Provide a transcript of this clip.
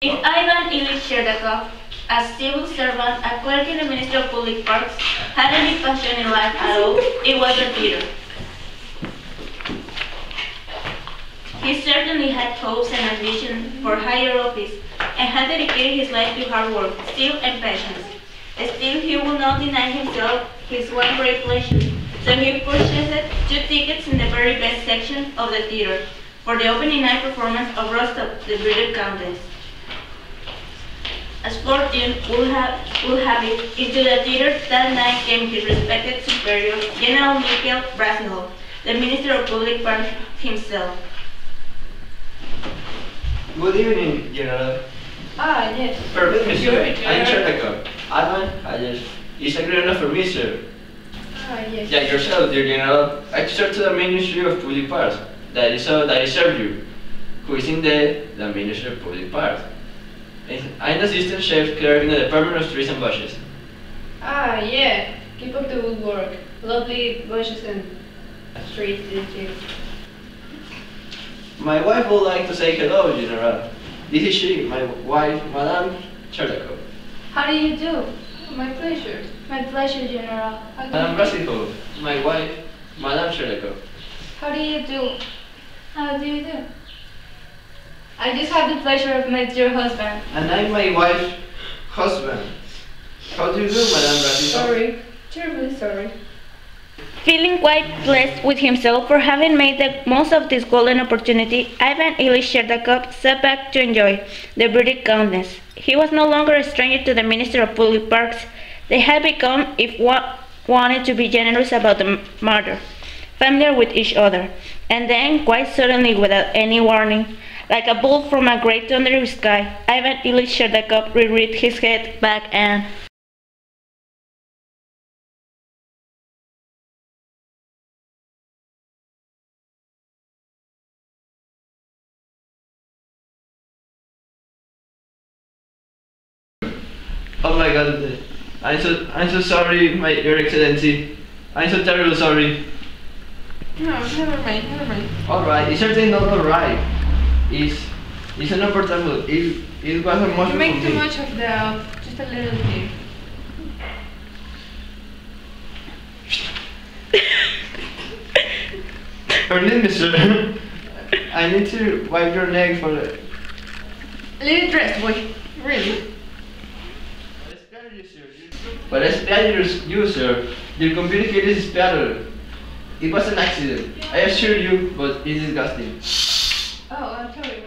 If Ivan Ilyich Sherdakov, a civil servant, a clerk in the Ministry of Public Works, had any passion in life at all, it was the theater. He certainly had hopes and ambitions for higher office, and had dedicated his life to hard work, skill, and patience. Still, he would not deny himself his one great pleasure, so he purchased 2 tickets in the very best section of the theater for the opening night performance of Rostov, the British Countess. As fortune would have it, into the theater that night came his respected superior, General Mikhail Brasilov, the Minister of Public Works himself. Good evening, General. Ah, yes. Perfect, monsieur. I'm Sherdakov. Ivan is a great honor for me, sir. Ah, yes. Yeah, yourself, dear General. I serve to the Ministry of Public Works. That is serve you, who is in the Ministry of Public Works. I'm the assistant chef clerk in the Department of Streets and Bushes. Ah, yeah. Keep up the good work. Lovely bushes and streets, too. My wife would like to say hello, General. This is she, my wife, Madame Sherdakov. How do you do? My pleasure. My pleasure, General. Madame Brasilov, my wife, Madame Sherdakov. How do you do? How do you do? I just have the pleasure of meeting your husband. And I'm my wife's husband. How do you do, Madame Brasilov? Sorry. Terribly sorry. Feeling quite pleased with himself for having made the most of this golden opportunity, Ivan Ilyich Sherdakov set back to enjoy the British Countess. He was no longer a stranger to the Minister of Public Works. They had become, if one wanted to be generous about the matter, familiar with each other. And then, quite suddenly, without any warning, like a bolt from a great thundering sky, Ivan Ilyich Sherdakov reared his head back and... Oh my God! I'm so sorry, Your Excellency. I'm so terribly sorry. No, never mind. All right, it's certainly not all right. It's uncomfortable. It was emotional You make for too me. much of the... just a little bit. Forgive me, sir. I need to wipe your neck for the... A little dress, boy. Really. But I spared you, sir. Your computer kit is spattered. It was an accident. I assure you, but it's disgusting. Oh, I'm sorry.